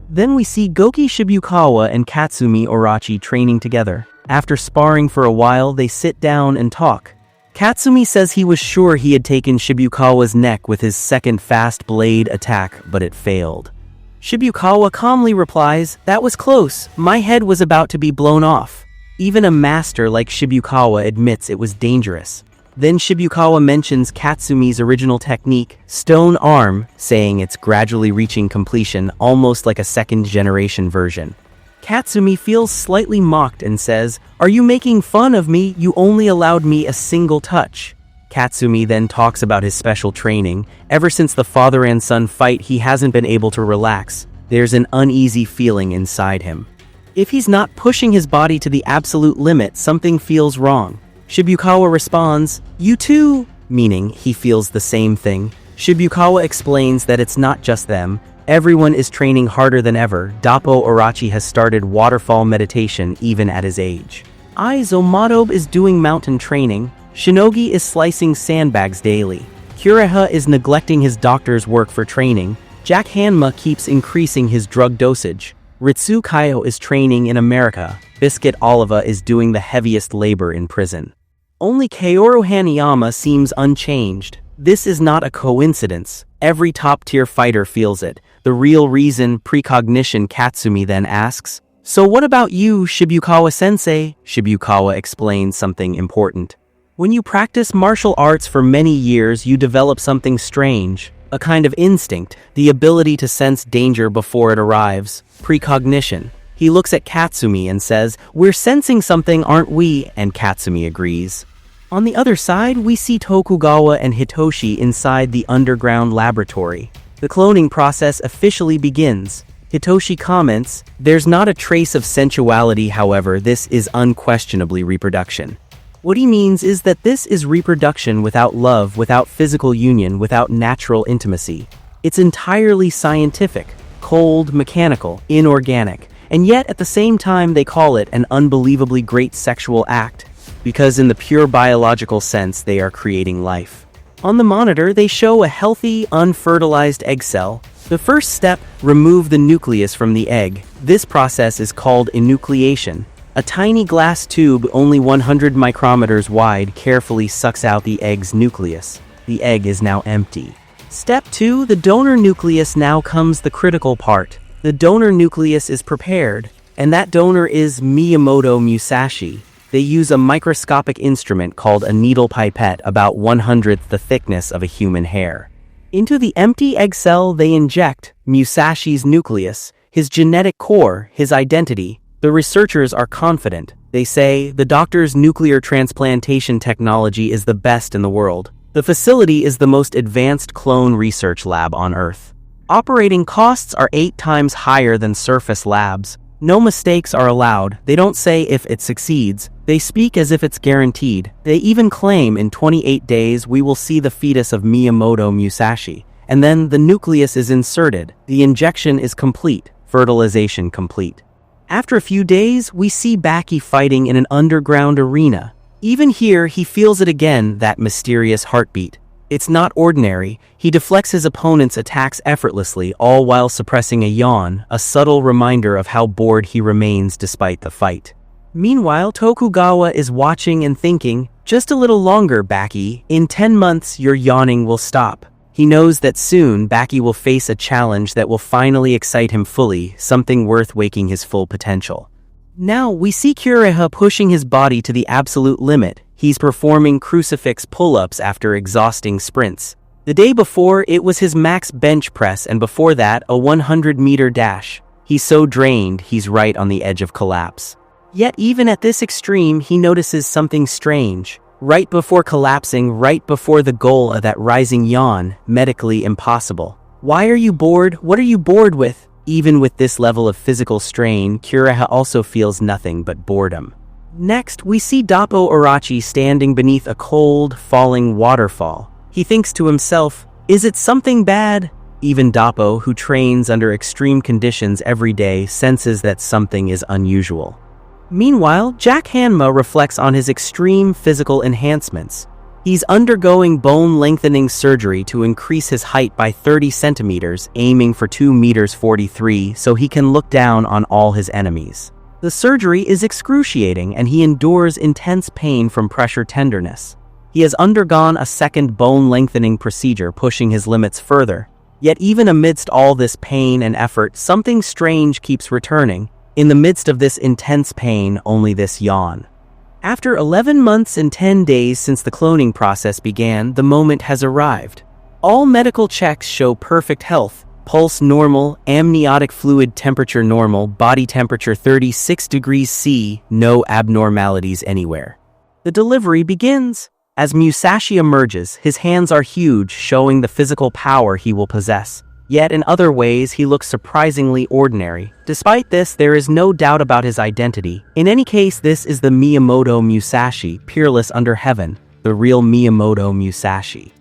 Then we see Goki Shibukawa and Katsumi Orachi training together. After sparring for a while, they sit down and talk. Katsumi says he was sure he had taken Shibukawa's neck with his second fast blade attack, but it failed. Shibukawa calmly replies, "That was close. My head was about to be blown off." Even a master like Shibukawa admits it was dangerous. Then Shibukawa mentions Katsumi's original technique, Stone Arm, saying it's gradually reaching completion, almost like a second-generation version. Katsumi feels slightly mocked and says, "Are you making fun of me? You only allowed me a single touch." Katsumi then talks about his special training. Ever since the father and son fight, he hasn't been able to relax. There's an uneasy feeling inside him. If he's not pushing his body to the absolute limit, something feels wrong. Shibukawa responds, "You too," meaning he feels the same thing. Shibukawa explains that it's not just them. Everyone is training harder than ever. Doppo Orachi has started waterfall meditation even at his age. Aizo Madobe is doing mountain training. Shinogi is slicing sandbags daily. Kureha is neglecting his doctor's work for training. Jack Hanma keeps increasing his drug dosage. Ritsu Kaio is training in America. Biscuit Oliva is doing the heaviest labor in prison. Only Kaoru Hanayama seems unchanged. This is not a coincidence. Every top-tier fighter feels it. The real reason, precognition, Katsumi then asks. "So what about you, Shibukawa-sensei?" Shibukawa explains something important. When you practice martial arts for many years, you develop something strange. A kind of instinct, the ability to sense danger before it arrives. Precognition. He looks at Katsumi and says, "We're sensing something, aren't we?" And Katsumi agrees. On the other side, we see Tokugawa and Hitoshi inside the underground laboratory. The cloning process officially begins. Hitoshi comments, "There's not a trace of sensuality, however, this is unquestionably reproduction." What he means is that this is reproduction without love, without physical union, without natural intimacy. It's entirely scientific, cold, mechanical, inorganic, and yet at the same time they call it an unbelievably great sexual act, because in the pure biological sense they are creating life. On the monitor they show a healthy, unfertilized egg cell. The first step, remove the nucleus from the egg. This process is called enucleation. A tiny glass tube, only 100 micrometers wide, carefully sucks out the egg's nucleus. The egg is now empty. Step 2, the donor nucleus. Now comes the critical part. The donor nucleus is prepared, and that donor is Miyamoto Musashi. They use a microscopic instrument called a needle pipette, about 1/100th the thickness of a human hair. Into the empty egg cell they inject Musashi's nucleus, his genetic core, his identity. The researchers are confident. They say, "The doctor's nuclear transplantation technology is the best in the world. The facility is the most advanced clone research lab on Earth. Operating costs are 8 times higher than surface labs. No mistakes are allowed. They don't say if it succeeds. They speak as if it's guaranteed. They even claim in 28 days we will see the fetus of Miyamoto Musashi. And then the nucleus is inserted. The injection is complete. Fertilization complete." After a few days, we see Baki fighting in an underground arena. Even here, he feels it again, that mysterious heartbeat. It's not ordinary. He deflects his opponent's attacks effortlessly, all while suppressing a yawn, a subtle reminder of how bored he remains despite the fight. Meanwhile, Tokugawa is watching and thinking, "Just a little longer, Baki. In 10 months, your yawning will stop." He knows that soon Baki will face a challenge that will finally excite him fully, something worth waking his full potential. Now we see Kureha pushing his body to the absolute limit. He's performing crucifix pull-ups after exhausting sprints. The day before, it was his max bench press, and before that, a 100-meter dash. He's so drained, he's right on the edge of collapse. Yet even at this extreme, he notices something strange. Right before collapsing, right before the goal of that rising yawn, medically impossible. Why are you bored? What are you bored with? Even with this level of physical strain, Kureha also feels nothing but boredom. Next, we see Doppo Orachi standing beneath a cold, falling waterfall. He thinks to himself, "Is it something bad?" Even Doppo, who trains under extreme conditions every day, senses that something is unusual. Meanwhile, Jack Hanma reflects on his extreme physical enhancements. He's undergoing bone-lengthening surgery to increase his height by 30 centimeters, aiming for 2 meters 43, so he can look down on all his enemies. The surgery is excruciating, and he endures intense pain from pressure tenderness. He has undergone a second bone-lengthening procedure, pushing his limits further. Yet even amidst all this pain and effort, something strange keeps returning. In the midst of this intense pain, only this yawn. After 11 months and 10 days since the cloning process began, the moment has arrived. All medical checks show perfect health. Pulse normal, amniotic fluid temperature normal, body temperature 36 degrees C, no abnormalities anywhere. The delivery begins. As Musashi emerges, his hands are huge, showing the physical power he will possess. Yet in other ways, he looks surprisingly ordinary. Despite this, there is no doubt about his identity. In any case, this is the Miyamoto Musashi, peerless under heaven, the real Miyamoto Musashi.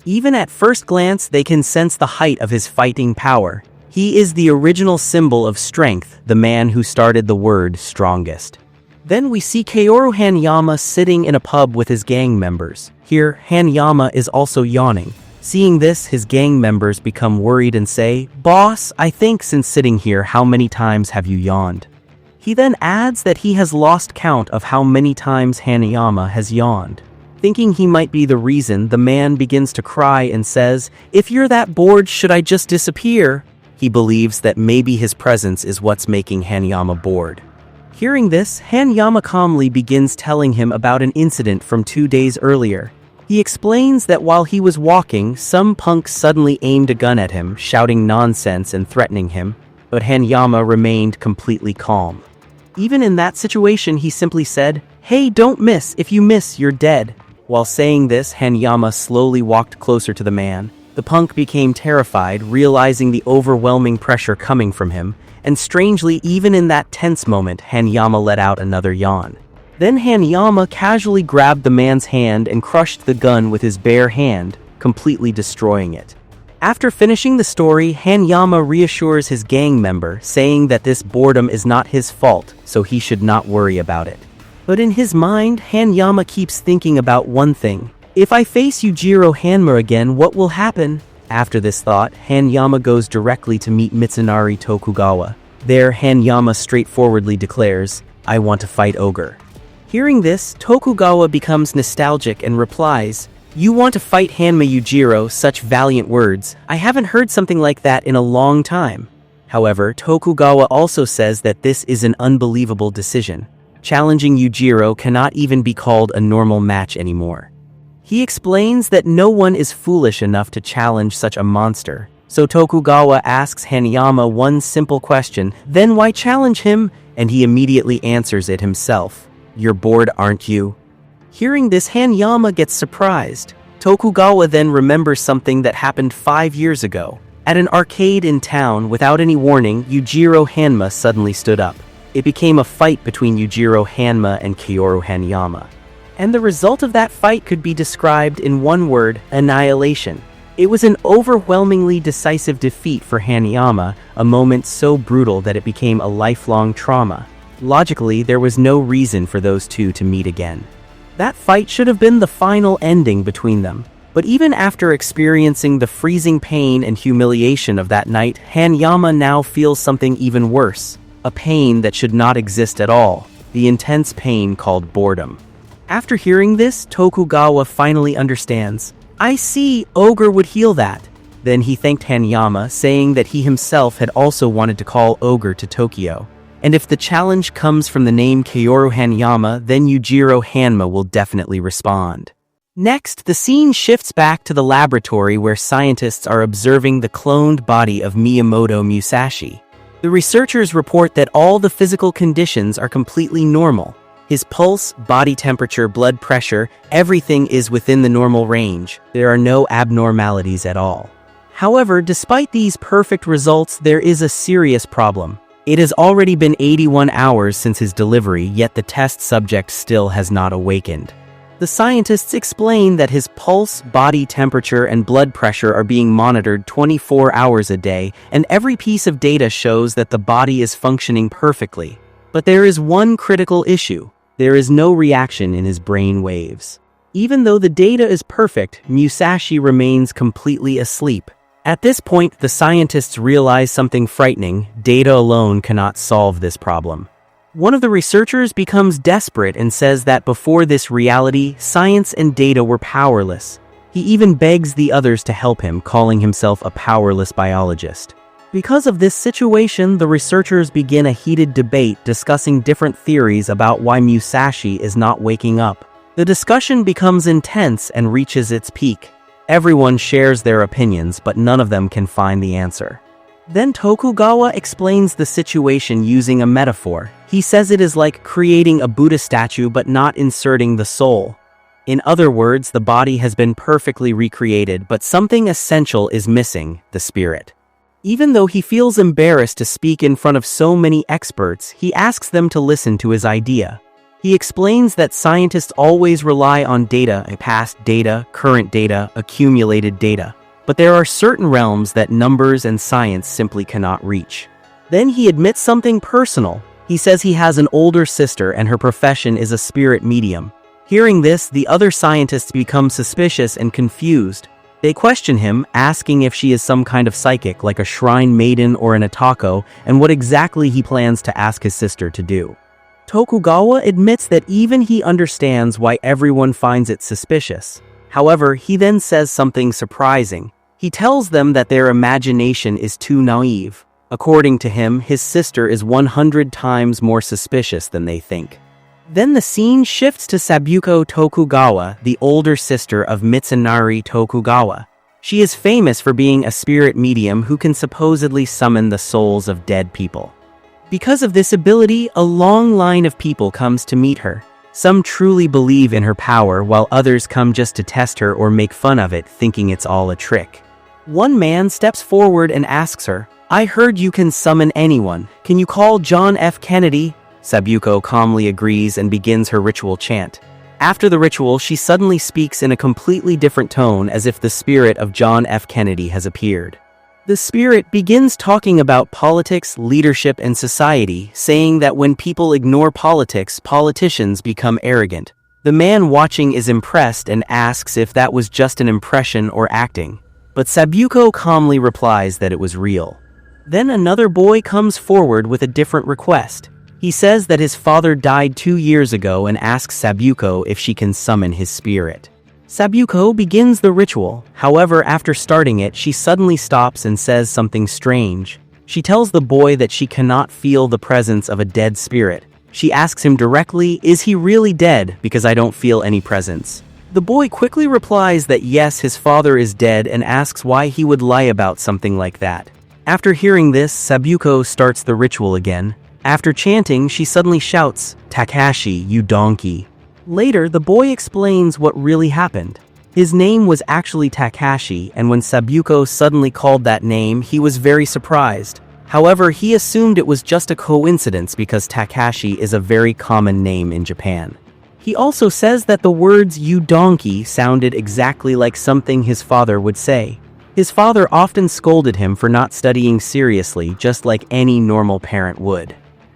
Even at first glance, they can sense the height of his fighting power. He is the original symbol of strength, the man who started the word strongest. Then we see Kaoru Hanma sitting in a pub with his gang members. Here, Hanma is also yawning. Seeing this, his gang members become worried and say, "Boss, I think since sitting here, how many times have you yawned?" He then adds that he has lost count of how many times Hanma has yawned. Thinking he might be the reason, the man begins to cry and says, "If you're that bored, should I just disappear?" He believes that maybe his presence is what's making Hanma bored. Hearing this, Hanma calmly begins telling him about an incident from 2 days earlier. He explains that while he was walking, some punk suddenly aimed a gun at him, shouting nonsense and threatening him, but Hanma remained completely calm. Even in that situation, he simply said, "Hey, don't miss. If you miss, you're dead." While saying this, Hanma slowly walked closer to the man. The punk became terrified, realizing the overwhelming pressure coming from him, and strangely, even in that tense moment, Hanma let out another yawn. Then Hanma casually grabbed the man's hand and crushed the gun with his bare hand, completely destroying it. After finishing the story, Hanma reassures his gang member, saying that this boredom is not his fault, so he should not worry about it. But in his mind, Hanma keeps thinking about one thing. If I face Yujiro Hanma again, what will happen? After this thought, Hanma goes directly to meet Mitsunari Tokugawa. There, Hanma straightforwardly declares, "I want to fight Ogre." Hearing this, Tokugawa becomes nostalgic and replies, "You want to fight Hanma Yujiro, such valiant words. I haven't heard something like that in a long time." However, Tokugawa also says that this is an unbelievable decision. Challenging Yujiro cannot even be called a normal match anymore. He explains that no one is foolish enough to challenge such a monster. So Tokugawa asks Hanma one simple question, "Then why challenge him?" And he immediately answers it himself. "You're bored, aren't you?" Hearing this, Hanma gets surprised. Tokugawa then remembers something that happened 5 years ago. At an arcade in town, without any warning, Yujiro Hanma suddenly stood up. It became a fight between Yujiro Hanma and Kaoru Hanma. And the result of that fight could be described in one word: annihilation. It was an overwhelmingly decisive defeat for Hanma, a moment so brutal that it became a lifelong trauma. Logically, there was no reason for those two to meet again. That fight should have been the final ending between them. But even after experiencing the freezing pain and humiliation of that night, Hanma now feels something even worse. A pain that should not exist at all. The intense pain called boredom. After hearing this, Tokugawa finally understands. "I see, Ogre would heal that." Then he thanked Hanma, saying that he himself had also wanted to call Ogre to Tokyo. And if the challenge comes from the name Kaoru Hanma, then Yujiro Hanma will definitely respond. Next, the scene shifts back to the laboratory where scientists are observing the cloned body of Miyamoto Musashi. The researchers report that all the physical conditions are completely normal. His pulse, body temperature, blood pressure, everything is within the normal range. There are no abnormalities at all. However, despite these perfect results, there is a serious problem. It has already been 81 hours since his delivery, yet the test subject still has not awakened. The scientists explain that his pulse, body temperature, and blood pressure are being monitored 24 hours a day, and every piece of data shows that the body is functioning perfectly. But there is one critical issue. There is no reaction in his brain waves. Even though the data is perfect, Musashi remains completely asleep. At this point, the scientists realize something frightening: data alone cannot solve this problem. One of the researchers becomes desperate and says that before this reality, science and data were powerless. He even begs the others to help him, calling himself a powerless biologist. Because of this situation, the researchers begin a heated debate discussing different theories about why Musashi is not waking up. The discussion becomes intense and reaches its peak. Everyone shares their opinions, but none of them can find the answer. Then Tokugawa explains the situation using a metaphor. He says it is like creating a Buddha statue but not inserting the soul. In other words, the body has been perfectly recreated, but something essential is missing: the spirit. Even though he feels embarrassed to speak in front of so many experts, he asks them to listen to his idea. He explains that scientists always rely on data: past data, current data, accumulated data. But there are certain realms that numbers and science simply cannot reach. Then he admits something personal. He says he has an older sister and her profession is a spirit medium. Hearing this, the other scientists become suspicious and confused. They question him, asking if she is some kind of psychic, like a shrine maiden or an atako, and what exactly he plans to ask his sister to do. Tokugawa admits that even he understands why everyone finds it suspicious. However, he then says something surprising. He tells them that their imagination is too naive. According to him, his sister is 100 times more suspicious than they think. Then the scene shifts to Sabuko Tokugawa, the older sister of Mitsunari Tokugawa. She is famous for being a spirit medium who can supposedly summon the souls of dead people. Because of this ability, a long line of people comes to meet her. Some truly believe in her power, while others come just to test her or make fun of it, thinking it's all a trick. One man steps forward and asks her, "I heard you can summon anyone. Can you call John F. Kennedy?" Sabuko calmly agrees and begins her ritual chant. After the ritual, she suddenly speaks in a completely different tone, as if the spirit of John F. Kennedy has appeared. The spirit begins talking about politics, leadership, and society, saying that when people ignore politics, politicians become arrogant. The man watching is impressed and asks if that was just an impression or acting. But Sabuko calmly replies that it was real. Then another boy comes forward with a different request. He says that his father died 2 years ago and asks Sabuko if she can summon his spirit. Sabuko begins the ritual. However, after starting it, she suddenly stops and says something strange. She tells the boy that she cannot feel the presence of a dead spirit. She asks him directly, "Is he really dead? Because I don't feel any presence." The boy quickly replies that yes, his father is dead, and asks why he would lie about something like that. After hearing this, Sabuko starts the ritual again. After chanting, she suddenly shouts, "Takashi, you donkey." Later, the boy explains what really happened. His name was actually Takashi, and when Sabuko suddenly called that name, he was very surprised. However, he assumed it was just a coincidence because Takashi is a very common name in Japan. He also says that the words "you donkey" sounded exactly like something his father would say. His father often scolded him for not studying seriously, just like any normal parent would.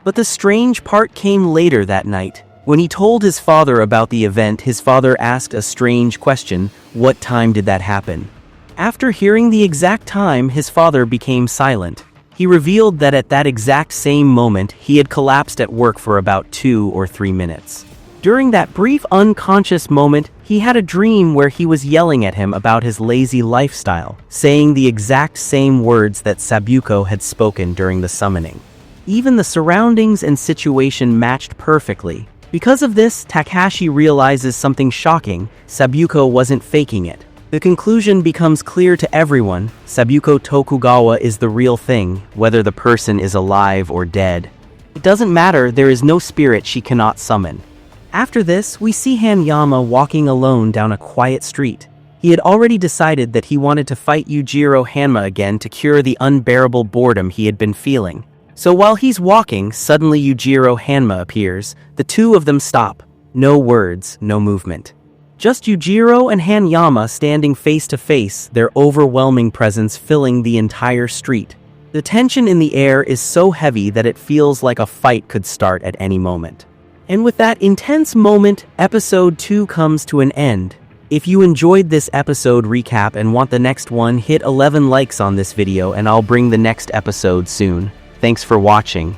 But the strange part came later that night. When he told his father about the event, his father asked a strange question: what time did that happen? After hearing the exact time, his father became silent. He revealed that at that exact same moment, he had collapsed at work for about 2 or 3 minutes. During that brief unconscious moment, he had a dream where he was yelling at him about his lazy lifestyle, saying the exact same words that Sabuko had spoken during the summoning. Even the surroundings and situation matched perfectly. Because of this, Takashi realizes something shocking: Sabuko wasn't faking it. The conclusion becomes clear to everyone: Sabuko Tokugawa is the real thing, whether the person is alive or dead. It doesn't matter, there is no spirit she cannot summon. After this, we see Hanma walking alone down a quiet street. He had already decided that he wanted to fight Yujiro Hanma again to cure the unbearable boredom he had been feeling. So while he's walking, suddenly Yujiro Hanma appears. The two of them stop. No words, no movement. Just Yujiro and Hanma standing face to face, their overwhelming presence filling the entire street. The tension in the air is so heavy that it feels like a fight could start at any moment. And with that intense moment, episode 2 comes to an end. If you enjoyed this episode recap and want the next one, hit 11 likes on this video and I'll bring the next episode soon. Thanks for watching.